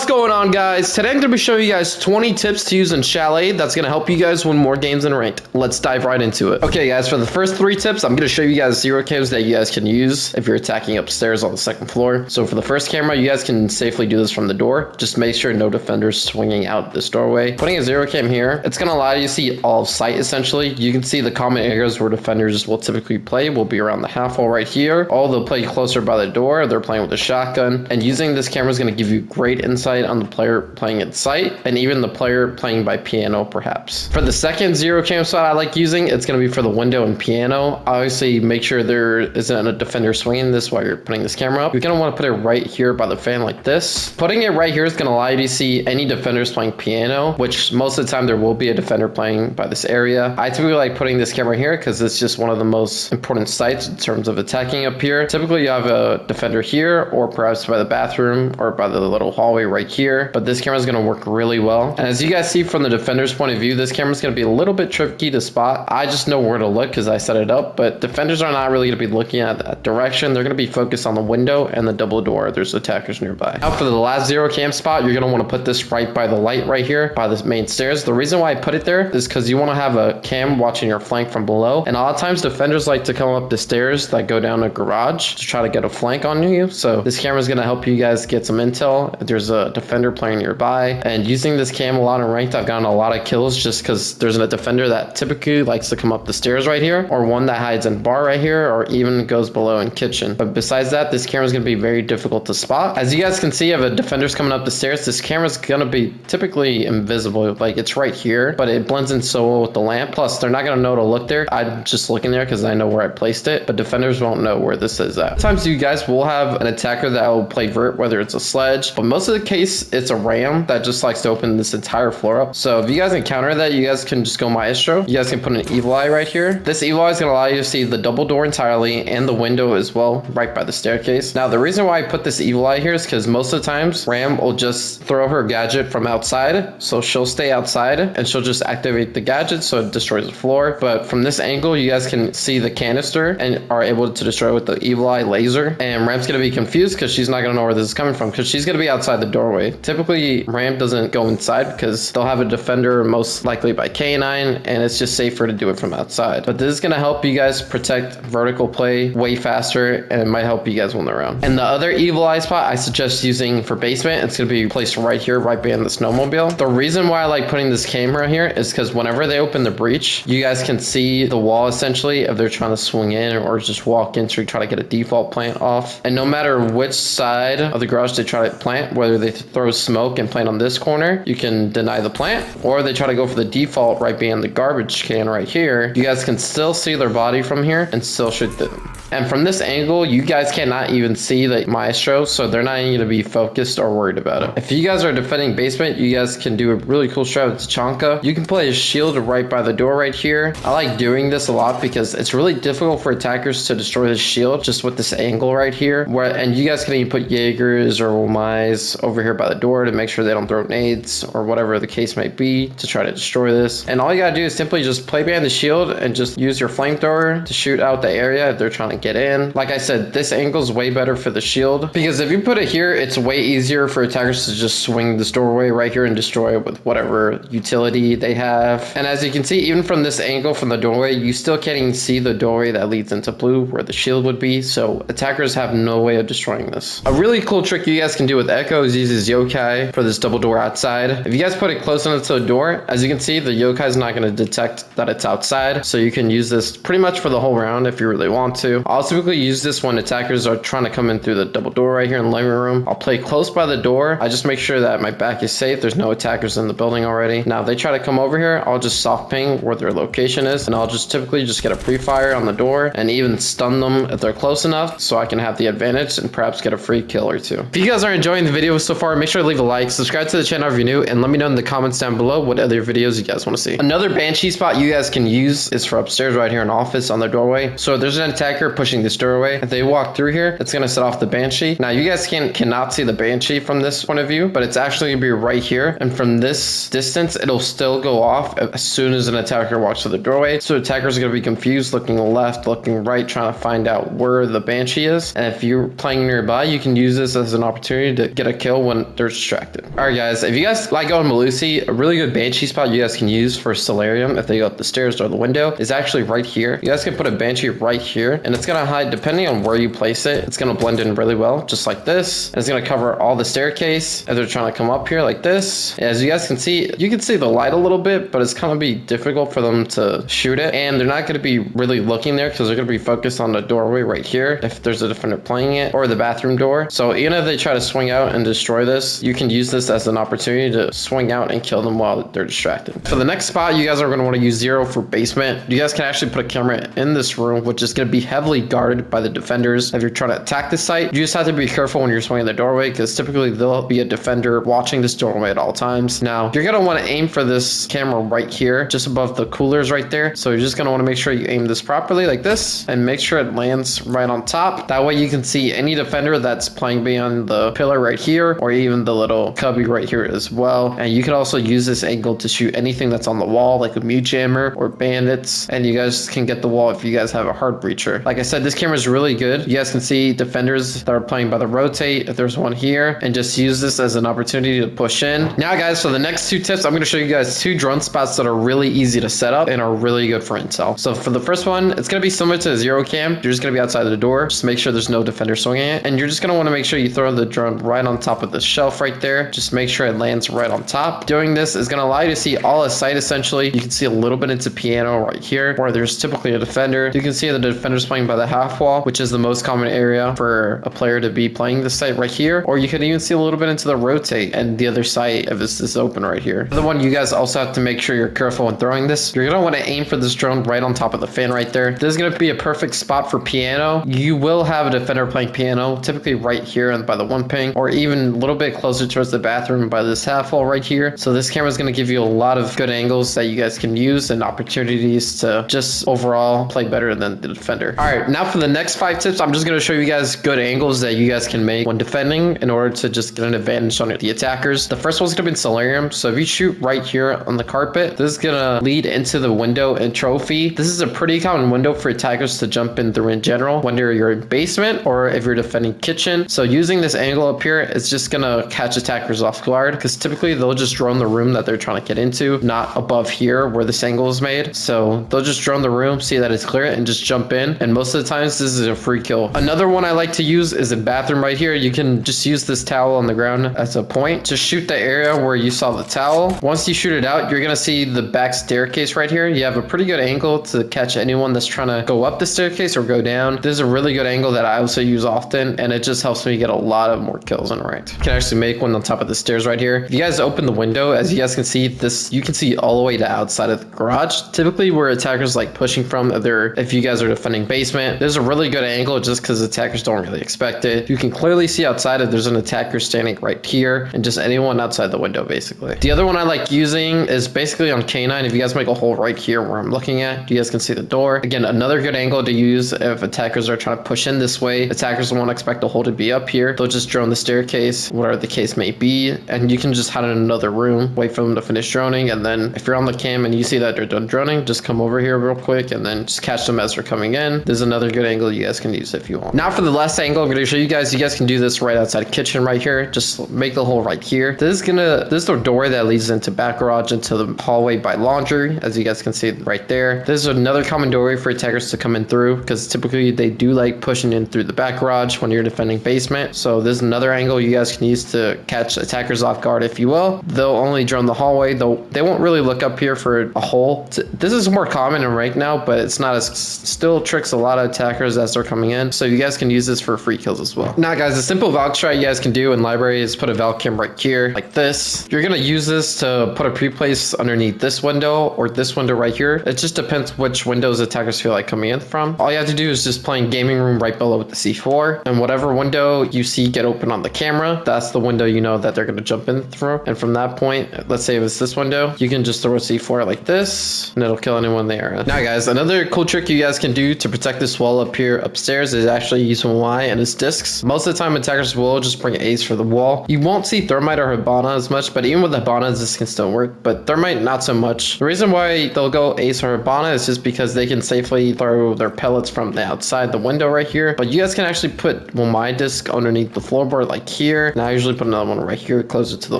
What's going on, guys? Today I'm going to be showing you guys 20 tips to use in Chalet that's going to help you guys win more games in ranked. Let's dive right into it. Okay, guys, for the first 3 tips, I'm going to show you guys 0 cams that you guys can use if you're attacking upstairs on the 2nd floor. So for the first camera, you guys can safely do this from the door. Just make sure no defenders swinging out this doorway. Putting a 0 cam here, it's going to allow you to see all of sight, essentially. You can see the common areas where defenders will typically play will be around the half wall right here. All they'll play closer by the door. They're playing with a shotgun. And using this camera is going to give you great insight on the player playing at sight and even the player playing by piano, perhaps. For the second 0 cam spot I like using, it's going to be for the window and piano. Obviously, make sure there isn't a defender swinging this while you're putting this camera up. You're going to want to put it right here by the fan like this. Putting it right here is going to allow you to see any defenders playing piano, which most of the time there will be a defender playing by this area. I typically like putting this camera here because it's just one of the most important sites in terms of attacking up here. Typically, you have a defender here or perhaps by the bathroom or by the little hallway right here, but this camera is going to work really well. And as you guys see from the defender's point of view, this camera is going to be a little bit tricky to spot. I just know where to look because I set it up, but defenders are not really going to be looking at that direction. They're going to be focused on the window and the double door. There's attackers nearby. Now for the last 0 cam spot, you're going to want to put this right by the light right here by the main stairs. The reason why I put it there is because you want to have a cam watching your flank from below, and a lot of times defenders like to come up the stairs that go down a garage to try to get a flank on you. So this camera is going to help you guys get some intel if there's a defender playing nearby. And using this cam a lot in ranked, I've gotten a lot of kills just because there's a defender that typically likes to come up the stairs right here, or one that hides in bar right here, or even goes below in kitchen. But besides that, this camera is going to be very difficult to spot. As you guys can see, if a defender's coming up the stairs, this camera is going to be typically invisible. Like, it's right here, but it blends in so well with the lamp. Plus, they're not going to know to look there. I'm just looking there because I know where I placed it, but defenders won't know where this is at. Sometimes you guys will have an attacker that will play vert, whether it's a sledge, but most of the case, it's a ram that just likes to open this entire floor up. So if you guys encounter that, you guys can just go maestro. You guys can put an evil eye right here. This evil eye is going to allow you to see the double door entirely and the window as well, right by the staircase. Now, the reason why I put this evil eye here is because most of the times ram will just throw her gadget from outside. So she'll stay outside and she'll just activate the gadget so it destroys the floor. But from this angle, you guys can see the canister and are able to destroy with the evil eye laser. And ram's going to be confused because she's not going to know where this is coming from because she's going to be outside the doorway. Typically, ram doesn't go inside because they'll have a defender most likely by K9, and it's just safer to do it from outside. But this is going to help you guys protect vertical play way faster, and it might help you guys win the round. And the other evil eye spot I suggest using for basement, it's going to be placed right here, right behind the snowmobile. The reason why I like putting this camera here is because whenever they open the breach, you guys can see the wall essentially if they're trying to swing in or just walk in to try to get a default plant off. And no matter which side of the garage they try to plant, whether they throw smoke and plant on this corner, you can deny the plant, or they try to go for the default right behind the garbage can right here, you guys can still see their body from here and still shoot them. And from this angle, you guys cannot even see the maestro, so they're not even going to be focused or worried about it. If you guys are defending basement, you guys can do a really cool strat with Tachanka. You can play a shield right by the door right here. I like doing this a lot because it's really difficult for attackers to destroy the shield just with this angle right here. And you guys can even put Jaegers or Womais over here by the door to make sure they don't throw nades or whatever the case might be to try to destroy this. And all you gotta do is simply just play behind the shield and just use your flamethrower to shoot out the area if they're trying to get in. Like I said, this angle is way better for the shield because if you put it here, it's way easier for attackers to just swing this doorway right here and destroy it with whatever utility they have. And as you can see, even from this angle from the doorway, you still can't even see the doorway that leads into blue where the shield would be. So attackers have no way of destroying this. A really cool trick you guys can do with Echo is use his yokai for this double door outside. If you guys put it close enough to the door, as you can see, the yokai is not going to detect that it's outside. So you can use this pretty much for the whole round if you really want to. I'll typically use this when attackers are trying to come in through the double door right here in the living room. I'll play close by the door. I just make sure that my back is safe. There's no attackers in the building already. Now, if they try to come over here, I'll just soft ping where their location is, and I'll just typically just get a pre-fire on the door and even stun them if they're close enough so I can have the advantage and perhaps get a free kill or two. If you guys are enjoying the video so far, make sure to leave a like, subscribe to the channel if you're new, and let me know in the comments down below what other videos you guys want to see. Another banshee spot you guys can use is for upstairs right here in office on the doorway. So if there's an attacker pushing this doorway. If they walk through here, it's gonna set off the Banshee. Now you guys cannot see the Banshee from this point of view, but it's actually gonna be right here. And from this distance, it'll still go off as soon as an attacker walks through the doorway. So attackers are gonna be confused, looking left, looking right, trying to find out where the Banshee is. And if you're playing nearby, you can use this as an opportunity to get a kill when they're distracted. All right, guys, if you guys like going Malusi, a really good Banshee spot you guys can use for Solarium if they go up the stairs or the window is actually right here. You guys can put a Banshee right here, and it's gonna hide depending on where you place it. It's gonna blend in really well, just like this. And it's gonna cover all the staircase if they're trying to come up here like this. As you guys can see, you can see the light a little bit, but it's gonna be difficult for them to shoot it, and they're not gonna be really looking there because they're gonna be focused on the doorway right here if there's a defender playing it, or the bathroom door. So even if they try to swing out and destroy this, you can use this as an opportunity to swing out and kill them while they're distracted. For the next spot, you guys are going to want to use 0 for basement. You guys can actually put a camera in this room, which is going to be heavily guarded by the defenders. If you're trying to attack this site, you just have to be careful when you're swinging the doorway, because typically there'll be a defender watching this doorway at all times. Now, you're going to want to aim for this camera right here, just above the coolers right there. So you're just going to want to make sure you aim this properly like this, and make sure it lands right on top. That way you can see any defender that's playing beyond the pillar right here, or even the little cubby right here as well. And you can also use this angle to shoot anything that's on the wall, like a mute jammer or bandits, and you guys can get the wall if you guys have a hard breacher. Like I said, this camera is really good. You guys can see defenders that are playing by the rotate if there's one here, and just use this as an opportunity to push in. Now guys, for the next 2 tips, I'm going to show you guys 2 drone spots that are really easy to set up and are really good for intel. So for the first one, it's going to be similar to a 0 cam. You're just going to be outside the door. Just make sure there's no defender swinging it, and you're just going to want to make sure you throw the drone right on top of the shelf right there. Just make sure it lands right on top. Doing this is going to allow you to see all a site essentially. You can see a little bit into piano right here, where there's typically a defender. You can see the defender's playing by the half wall, which is the most common area for a player to be playing this site right here. Or you can even see a little bit into the rotate and the other site if it's this open right here. The one you guys also have to make sure you're careful when throwing this. You're going to want to aim for this drone right on top of the fan right there. This is going to be a perfect spot for piano. You will have a defender playing piano, typically right here and by the 1 ping, or even a little bit closer towards the bathroom by this half wall right here. So this camera is going to give you a lot of good angles that you guys can use and opportunities to just overall play better than the defender. All right, now for the next 5 tips, I'm just going to show you guys good angles that you guys can make when defending in order to just get an advantage on the attackers. The first one's going to be in Solarium. So if you shoot right here on the carpet, this is going to lead into the window and trophy. This is a pretty common window for attackers to jump in through in general, whether you're in basement or if you're defending kitchen. So using this angle up here, it's just going to catch attackers off guard, because typically they'll just drone the room that they're trying to get into, not above here where this angle is made. So they'll just drone the room, see that it's clear, and just jump in. And most of the times this is a free kill. Another one I like to use is a bathroom right here. You can just use this towel on the ground as a point to shoot the area where you saw the towel. Once you shoot it out, you're going to see the back staircase right here. You have a pretty good angle to catch anyone that's trying to go up the staircase or go down. This is a really good angle that I also use often, and it just helps me get a lot of more kills in ranked. You can actually make one on top of the stairs right here. If you guys open the window, as you guys can see, this you can see all the way to outside of the garage. Typically where attackers like pushing from, if you guys are defending basement, there's a really good angle just because attackers don't really expect it. You can clearly see outside if there's an attacker standing right here, and just anyone outside the window basically. The other one I like using is basically on K9. If you guys make a hole right here where I'm looking at, you guys can see the door. Again, another good angle to use if attackers are trying to push in this way. Attackers won't expect the hole to be up here. They'll just drone the staircase, whatever the case may be, and you can just hide in another room, wait for them to finish droning, and then if you're on the cam and you see that they're done droning, just come over here real quick and then just catch them as they're coming in. There's another good angle you guys can use if you want. Now for the last angle, I'm going to show you guys. You guys can do this right outside the kitchen right here. Just make the hole right here. This is the door that leads into back garage, into the hallway by laundry, as you guys can see right there. This is another common doorway for attackers to come in through, because typically they do like pushing in through the back garage when you're defending basement. So this is another angle you guys can use to catch attackers off guard, if you will. They'll only drone the hallway, though they won't really look up here for a hole. This is more common in rank now, but it's not as, still tricks a lot of attackers as they're coming in. So you guys can use this for free kills as well. Now guys, a simple Valk strat you guys can do in library is put a Valk cam right here like this. You're gonna use this to put a pre-place underneath this window or this window right here. It just depends which windows attackers feel like coming in from. All you have to do is just playing gaming room right below with the C4, and whatever window you see get open on the camera, that's the window you know that they're gonna jump in through. And from that point, let's say if it's this window, you can just throw a C4 like this and it'll kill anyone there. Now guys, another cool trick you guys can do to protect this wall up here upstairs is actually using Y and its discs. Most of the time attackers will just bring Ace for the wall. You won't see Thermite or Hibana as much, but even with Hibana this can still work, but Thermite not so much. The reason why they'll go Ace or Hibana is just because they can safely throw their pellets from the outside the window right here, but you guys can actually put my disc underneath the floorboard like here, and I usually put another one right here closer to the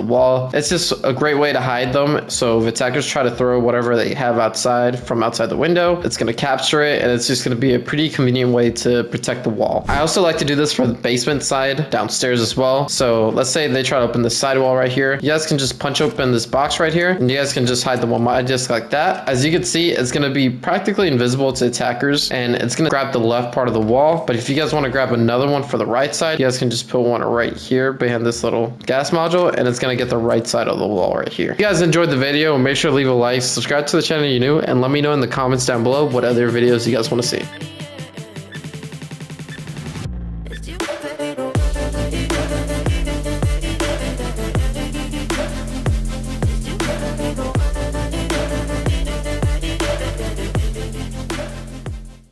wall. It's just a great way to hide them, so if attackers try to throw whatever they have outside from outside the window, it's going to capture it, and it's just going to be a pretty convenient way to protect the wall. I also like to do this for the basement side downstairs as well. So let's say they try to open this side wall right here, you guys can just punch open this box right here, and you guys can just hide the my disc like that. As you can see, it's going to be practically invisible to attackers, and it's going to grab the left part of the wall. But if you guys want to grab another one for the right side, you guys can just put one right here behind this little gas module, and it's going to get the right side of the wall right here. If you guys enjoyed the video, make sure to leave a like, subscribe to the channel if you're new, and let me know in the comments down below what other videos you guys want to see.